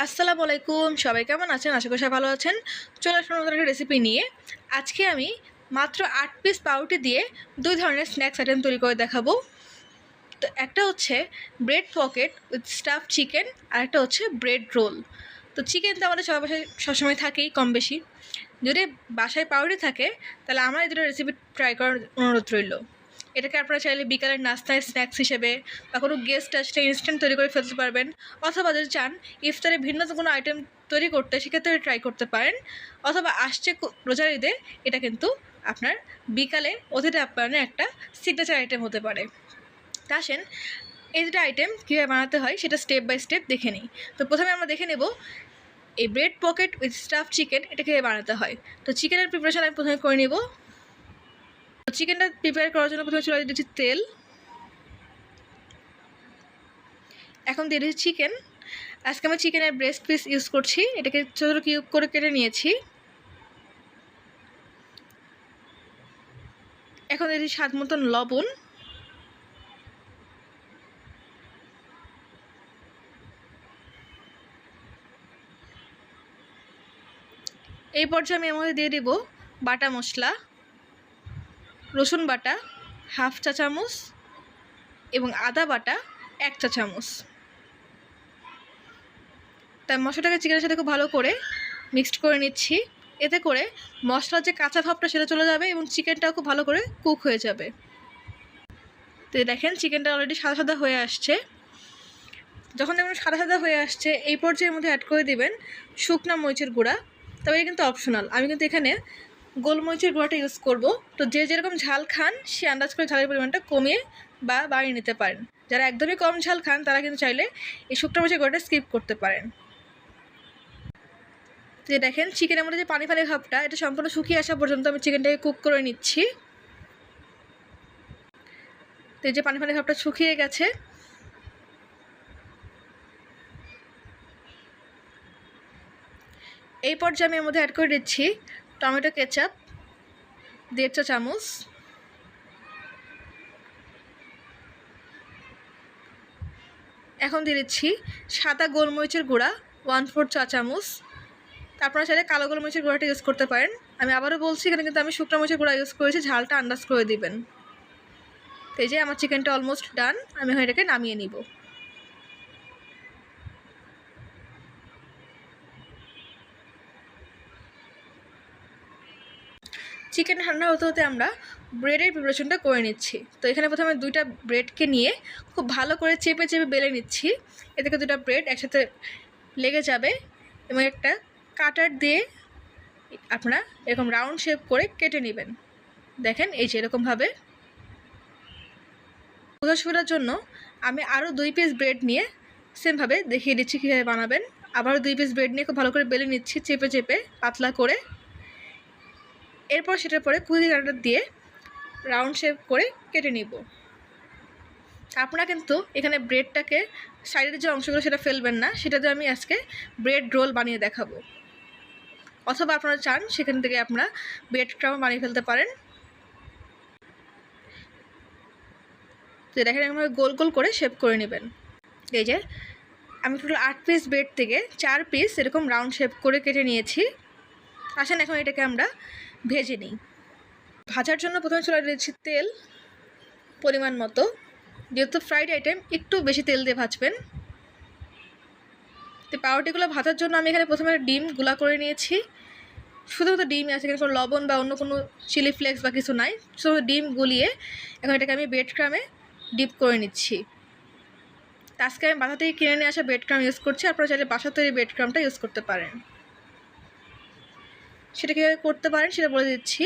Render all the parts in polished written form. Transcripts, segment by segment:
আসসালামু আলাইকুম, সবাই কেমন আছেন? আশা করি সবাই ভালো আছেন। চলে আসলাম নতুন একটা রেসিপি নিয়ে। আজকে আমি মাত্র ৮ পিস পাউরুটি দিয়ে ২ ধরনের স্ন্যাক্স আইটেম তৈরি করে দেখাবো। তো একটা হচ্ছে bread pocket with stuffed chicken, আর একটা হচ্ছে ব্রেড রোল। তো চিকেন তো আমাদের সবার বাসায় সবসময় থাকেই কম বেশি। যদি বাসায় পাউরুটি থাকে তাহলে আমার এই দুটো রেসিপি ট্রাই করার অনুরোধ রইল। এটাকে আপনারা চাইলে বিকালের নাস্তায় স্ন্যাক্স হিসেবে বা কোনো গেস্ট আসলে ইনস্ট্যান্ট তৈরি করে ফেলতে পারবেন, অথবা যদি চান ইফতারে ভিন্ন কোনো আইটেম তৈরি করতে, সেক্ষেত্রে ট্রাই করতে পারেন। অথবা আসছে রোজার ঈদে এটা কিন্তু আপনার বিকালে অতিথি আপ্যায়নের একটা সিগনেচার আইটেম হতে পারে। তা আসেন এই দুটো আইটেম কীভাবে বানাতে হয় সেটা স্টেপ বাই স্টেপ দেখে নিই। তো প্রথমে আমরা দেখে নেব এই bread pocket with staff chicken এটা কীভাবে বানাতে হয়। তো চিকেনের প্রিপারেশন আমি প্রথমে করে নেব। চিকেনটা প্রিপেয়ার করার জন্য প্রথমে চলে দিচ্ছি তেল, এখন দিয়ে দিচ্ছি চিকেন। আজকে আমি চিকেনের ব্রেস্ট পিস ইউজ করছি, এটাকে ছোটো ছোটো কিউব করে কেটে নিয়েছি। এখন দিয়ে দিচ্ছি স্বাদ মতন লবণ, এই পর্যায়ে আমি এর মধ্যে দিয়ে দেব বাটা মশলা, রসুন বাটা 1/2 চা চামচ এবং আদা বাটা 1 চা চামচ। তাই মশলাটাকে চিকেনের সাথে খুব ভালো করে মিক্সড করে নিচ্ছি। এতে করে মশলার যে কাঁচা ভাবটা সেটা চলে যাবে এবং চিকেনটাও খুব ভালো করে কুক হয়ে যাবে। তো দেখেন চিকেনটা অলরেডি সাদা সাদা হয়ে আসছে। যখন দেখবেন সাদা সাদা হয়ে আসছে এই পর্যায়ের মধ্যে অ্যাড করে দিবেন শুকনা মরিচের গুঁড়া। তবে এটা কিন্তু অপশনাল, আমি কিন্তু এখানে গোলমরিচের গুঁড়াটা ইউজ করব। তো যে যেরকম ঝাল খান সে আন্দাজ করে ঝালের পরিমাণটা কমিয়ে বা বাড়িয়ে নিতে পারেন। যারা একদমই কম ঝাল খান তারা কিন্তু চাইলে এই শুকনো মরিচের গুঁড়াটা স্কিপ করতে পারেন। তো দেখেন চিকেনের মধ্যে যে পানি পানি ভাবটা এটা সম্পূর্ণ শুকিয়ে আসা পর্যন্ত আমি চিকেনটাকে কুক করে নিচ্ছি। তো এই যে পানি পানি ভাবটা শুকিয়ে গেছে। এই পর্যায়ে আমি এর মধ্যে অ্যাড করে দিচ্ছি টমেটো কেচাপ 1.5 চা চামচ, এখন দিয়ে দিচ্ছি সাদা গোলমরিচের গুঁড়া 1/4 চা চামচ। আপনারা চাইলে কালো গোলমরিচের গুঁড়াটা ইউজ করতে পারেন। আমি আবারও বলছি এখানে কিন্তু আমি শুকনো মরিচের গুঁড়া ইউজ করেছি, ঝালটা আন্দাজ করে দিবেন। তো এই যে আমার চিকেনটা অলমোস্ট ডান, আমি এখন এটাকে নামিয়ে নিব। চিকেন ঠান্ডা হতে হতে আমরা ব্রেডের প্রিপারেশনটা করে নিচ্ছি। তো এখানে প্রথমে 2টা ব্রেডকে নিয়ে খুব ভালো করে চেপে চেপে বেলে নিচ্ছি। এ থেকে 2টা ব্রেড একসাথে লেগে যাবে এবং একটা কাটার দিয়ে আপনারা এরকম রাউন্ড শেপ করে কেটে নেবেন। দেখেন এই যে এরকমভাবে। বোঝার সুবিধার জন্য আমি আরও 2 পিস ব্রেড নিয়ে সেমভাবে দেখিয়ে দিচ্ছি কীভাবে বানাবেন। আবারও 2 পিস ব্রেড নিয়ে খুব ভালো করে বেলে নিচ্ছি চেপে চেপে পাতলা করে। এরপর সেটার পরে কুচি কাঁটা দিয়ে রাউন্ড শেপ করে কেটে নিব। আপনারা কিন্তু এখানে ব্রেডটাকে সাইডের যে অংশগুলো সেটা ফেলবেন না, সেটা দিয়ে আমি আজকে ব্রেড রোল বানিয়ে দেখাবো। অথবা আপনারা চান সেখান থেকে আপনারা ব্রেড ক্রাম্ব বানিয়ে ফেলতে পারেন। তো দেখেন এরকম গোল গোল করে শেপ করে নেবেন। এই যে আমি টোটাল 8 পিস ব্রেড থেকে 4 পিস এরকম রাউন্ড শেপ করে কেটে নিয়েছি। আসেন এখন এটাকে আমরা ভেজে নিই। ভাজার জন্য প্রথমে চলে দিচ্ছি তেল পরিমাণ মতো, যেহেতু ফ্রাইড আইটেম একটু বেশি তেল দিয়ে ভাজবেন। তো পাউরুটিগুলো ভাজার জন্য আমি এখানে প্রথমে ডিম গুলা করে নিয়েছি। শুধুমাত্র ডিমই আছে, এখানে কোনো লবণ বা অন্য কোনো চিলি ফ্লেক্স বা কিছু নাই, শুধু ডিম গুলিয়ে এখন এটাকে আমি ব্রেড ক্রামে ডিপ করে নিচ্ছি। আজকে আমি বাসা থেকে কিনে নিয়ে আসা ব্রেড ক্রাম ইউজ করছি, আপনারা চাইলে বাসা তৈরি ব্রেড ক্রামটা ইউজ করতে পারেন। সেটা কীভাবে করতে পারেন সেটা বলে দিচ্ছি।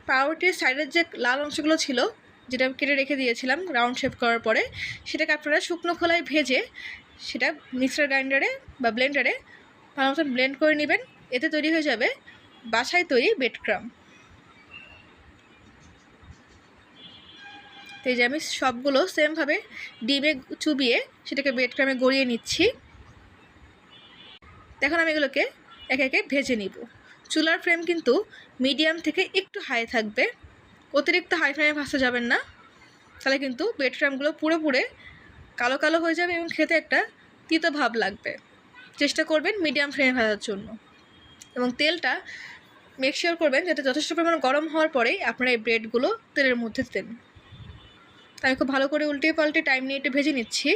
পাউরুটির সাইডের যে লাল অংশগুলো ছিল যেটা আমি কেটে রেখে দিয়েছিলাম রাউন্ড শেপ করার পরে, সেটাকে আপনারা শুকনো খোলায় ভেজে সেটা মিক্সার গ্রাইন্ডারে বা ব্লেন্ডারে ভালো মতন ব্লেন্ড করে নেবেন। এতে তৈরি হয়ে যাবে বাসায় তৈরি ব্রেড ক্রাম। তো এই যে আমি সবগুলো সেমভাবে ডিমে চুবিয়ে সেটাকে ব্রেড ক্রামে গড়িয়ে নিচ্ছি। এখন আমি এগুলোকে একে একে ভেজে নিব। চুলার ফ্লেম কিন্তু মিডিয়াম থেকে একটু হাই থাকবে, অতিরিক্ত হাই ফ্লেমে ভাজতে যাবেন না, তাহলে কিন্তু ব্রেড ক্রামগুলো পুরো পুড়ে কালো কালো হয়ে যাবে এবং খেতে একটা তিতো ভাব লাগবে। চেষ্টা করবেন মিডিয়াম ফ্লেমে ভাজার জন্য, এবং তেলটা মেক শিওর করবেন যাতে যথেষ্ট পরিমাণ গরম হওয়ার পরেই আপনারা এই ব্রেডগুলো তেলের মধ্যে দেন। আমি খুব ভালো করে উল্টে পাল্টে টাইম নিয়ে একটু ভেজে নিচ্ছি।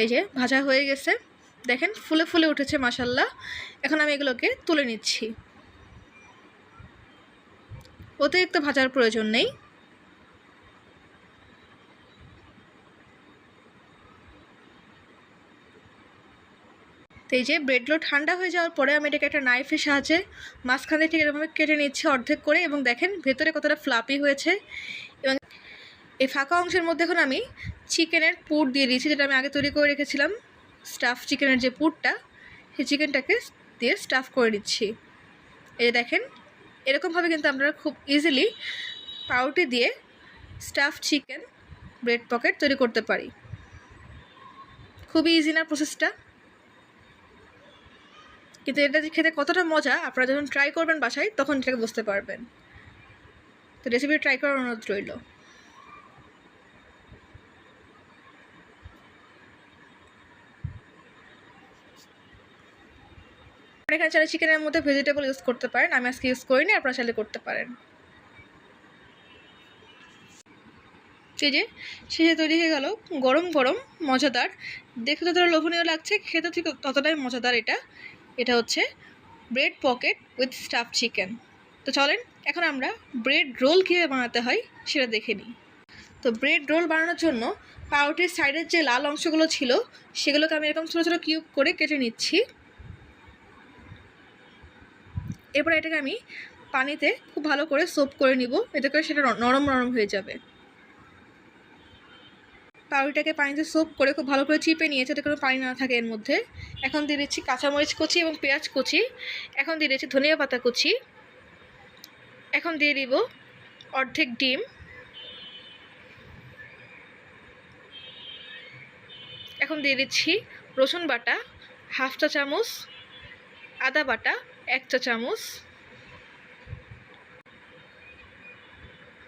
এই যে ভাজা হয়ে গেছে, দেখেন ফুলে ফুলে উঠেছে মাশাল্লাহ। এখন আমি এগুলোকে তুলে নিচ্ছি, অতিরিক্ত ভাজার প্রয়োজন নেই। তো এই যে ব্রেডগুলো ঠান্ডা হয়ে যাওয়ার পরে আমি এটাকে একটা নাইফের সাহায্যে মাঝখান থেকে ঠিক এরকমভাবে কেটে নিচ্ছি অর্ধেক করে, এবং দেখেন ভেতরে কতটা ফ্লাপি হয়েছে। এবং এই ফাঁকা অংশের মধ্যে এখন আমি চিকেনের পুর দিয়ে দিয়েছি, যেটা আমি আগে তৈরি করে রেখেছিলাম। স্টাফ চিকেনের যে পুরটা, সেই চিকেনটাকে দিয়ে স্টাফ করে নিচ্ছি। এই যে দেখেন এরকমভাবে কিন্তু আমরা খুব ইজিলি পাউরুটি দিয়ে স্টাফ চিকেন ব্রেড পকেট তৈরি করতে পারি। খুবই ইজি না প্রসেসটা? কিন্তু এটা খেতে কতটা মজা আপনারা যখন ট্রাই করবেন বাসায় তখন এটাকে বুঝতে পারবেন। তো রেসিপি ট্রাই করার অনুরোধ রইল। এখানে চাইলে চিকেনের মধ্যে ভেজিটেবল ইউজ করতে পারেন, আমি আজকে ইউজ করিনি, আপনারা চাইলে করতে পারেন। এই যে শেষে তৈরি হয়ে গেল গরম গরম মজাদার, দেখতে যতটা লোভনীয় লাগছে খেতে ঠিক ততটাই মজাদার। এটা হচ্ছে bread pocket with staff chicken. তো চলেন এখন আমরা ব্রেড রোল কীভাবে বানাতে হয় সেটা দেখে নিই। তো ব্রেড রোল বানানোর জন্য পাউরুটির সাইডের যে লাল অংশগুলো ছিল সেগুলোকে আমি এরকম ছোটো ছোটো কিউব করে কেটে নিচ্ছি। এরপর এটাকে আমি পানিতে খুব ভালো করে সোপ করে নিব, এতে করে সেটা নরম নরম হয়ে যাবে। পাউরুটিটাকে পানিতে সোপ করে খুব ভালো করে চিপে নিয়েছে যাতে কোনো পানি না থাকে এর মধ্যে। এখন দিয়ে দিচ্ছি কাঁচামরিচ কুচি এবং পেঁয়াজ কুচি। এখন দিয়ে দিচ্ছি ধনিয়া পাতা কুচি। এখন দিয়ে দিব অর্ধেক ডিম। এখন দিয়ে দিচ্ছি রসুন বাটা হাফ চা চামচ, আদা বাটা 1 চা চামচ।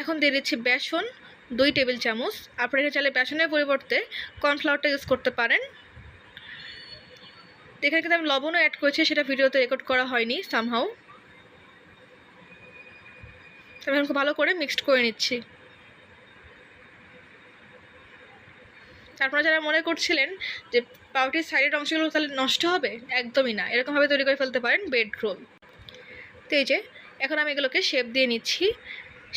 এখন দিয়ে দিচ্ছি বেসন 2 টেবিল চামচ। আপনারা চাইলে বেসনের পরিবর্তে কর্নফ্লাওয়ারটা ইউজ করতে পারেন। এখানে কিন্তু আমি লবণও অ্যাড করেছি, সেটা ভিডিওতে রেকর্ড করা হয়নি সামহাউ। আমি এখন খুব ভালো করে মিক্সড করে নিচ্ছি। আপনারা যারা মনে করছিলেন যে পাউরুটির সাইডের অংশগুলো তাহলে নষ্ট হবে, একদমই না, এরকমভাবে তৈরি করে ফেলতে পারেন ব্রেড রোল। তো এই যে এখন আমি এগুলোকে শেপ দিয়ে নিচ্ছি।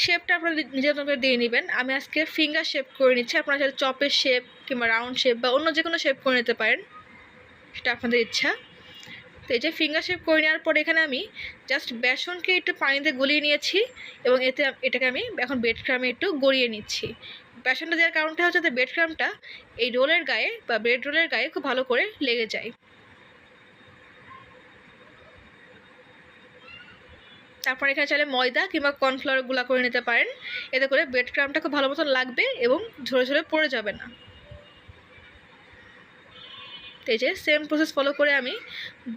শেপটা আপনারা নিজের মতো করে দিয়ে নেবেন। আমি আজকে ফিঙ্গার শেপ করে নিচ্ছি, আপনারা চাইলে চপের শেপ কিংবা রাউন্ড শেপ বা অন্য যে কোনো শেপ করে নিতে পারেন, সেটা আপনাদের ইচ্ছা। তো এই যে ফিঙ্গার শেপ করে নেওয়ার পরে এখানে আমি জাস্ট বেসনকে একটু পানিতে গলিয়ে নিয়েছি, এবং এটাকে আমি এখন ব্রেড ক্রামে একটু গড়িয়ে নিচ্ছি। বেসনটা দেওয়ার কারণটা হচ্ছে যে ব্রেড ক্রামটা এই রোলের গায়ে বা ব্রেড রোলের গায়ে খুব ভালো করে লেগে যায়। তারপর এখানে চাইলে ময়দা কিংবা কর্নফ্লাওয়ার গুঁড়া করে নিতে পারেন, এতে করে ব্রেড ক্রামটা খুব ভালো মতন লাগবে এবং ঝরে ঝরে পড়ে যাবে না। এই যে সেম প্রসেস ফলো করে আমি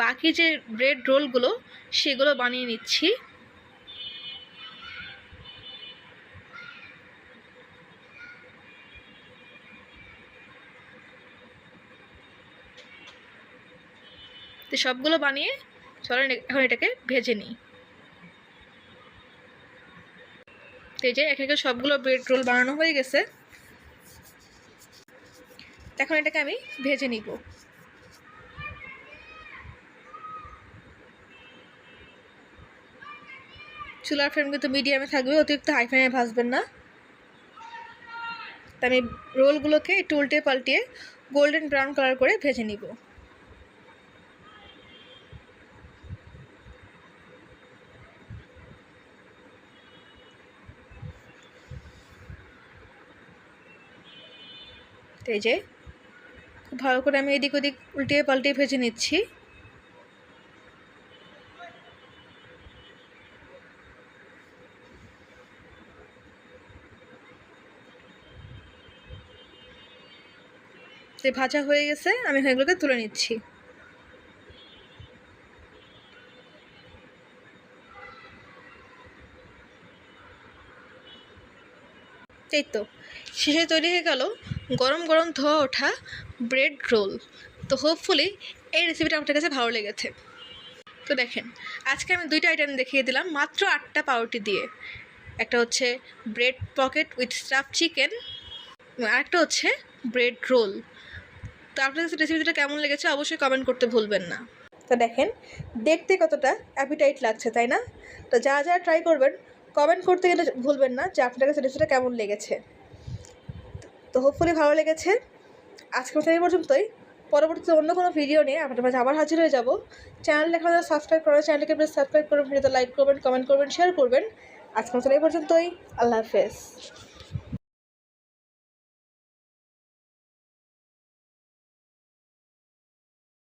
বাকি যে ব্রেড রোলগুলো সেগুলো বানিয়ে নিচ্ছি। তো সবগুলো বানিয়ে চলেন এখন এটাকে ভেজে নিই। তো এই যে একে একে সবগুলো ব্রেড রোল বানানো হয়ে গেছে, এখন এটাকে আমি ভেজে নিব। চুলার ফ্লেম কিন্তু মিডিয়ামে থাকবে, অতিরিক্ত হাই ফ্লেমে ভাজবেন না। তা আমি রোলগুলোকে একটু উল্টে পাল্টিয়ে গোল্ডেন ব্রাউন কালার করে ভেজে নিব। এই যে খুব ভালো করে আমি এদিক ওদিক উল্টিয়ে পাল্টিয়ে ভেজে নিচ্ছি। যে ভাজা হয়ে গেছে, আমি এগুলোকে তুলে নিচ্ছি। এই তো শেষে তৈরি হয়ে গেল গরম গরম ধোয়া ওঠা ব্রেড রোল। তো হোপফুলি এই রেসিপিটা আপনার কাছে ভালো লেগেছে। তো দেখেন, আজকে আমি দুইটা আইটেম দেখিয়ে দিলাম মাত্র 8টা পাউরুটি দিয়ে। একটা হচ্ছে bread pocket with staff chicken, আরেকটা হচ্ছে ব্রেড রোল। তো আপনার কাছে রেসিপিটা কেমন লেগেছে অবশ্যই কমেন্ট করতে ভুলবেন না। তো দেখেন দেখতে কতটা অ্যাপিটাইট লাগছে, তাই না? তো যা যা ট্রাই করবেন কমেন্ট করতে গেলে ভুলবেন না যে আপনার কাছে রেসিপিটা কেমন লেগেছে। তো হোপফুলি ভালো লেগেছে। আজকের মতো এই পর্যন্তই। পরবর্তীতে অন্য কোনো ভিডিও নিয়ে আপনাদের মাঝে আবার হাজির হয়ে যাব। চ্যানেলটা এখন সাবস্ক্রাইব করেন, চ্যানেলকে প্লিজ সাবস্ক্রাইব করবেন, ভিডিওতে লাইক করবেন, কমেন্ট করবেন, শেয়ার করবেন। আজকের মতো এই পর্যন্তই। আল্লাহ হাফেজ।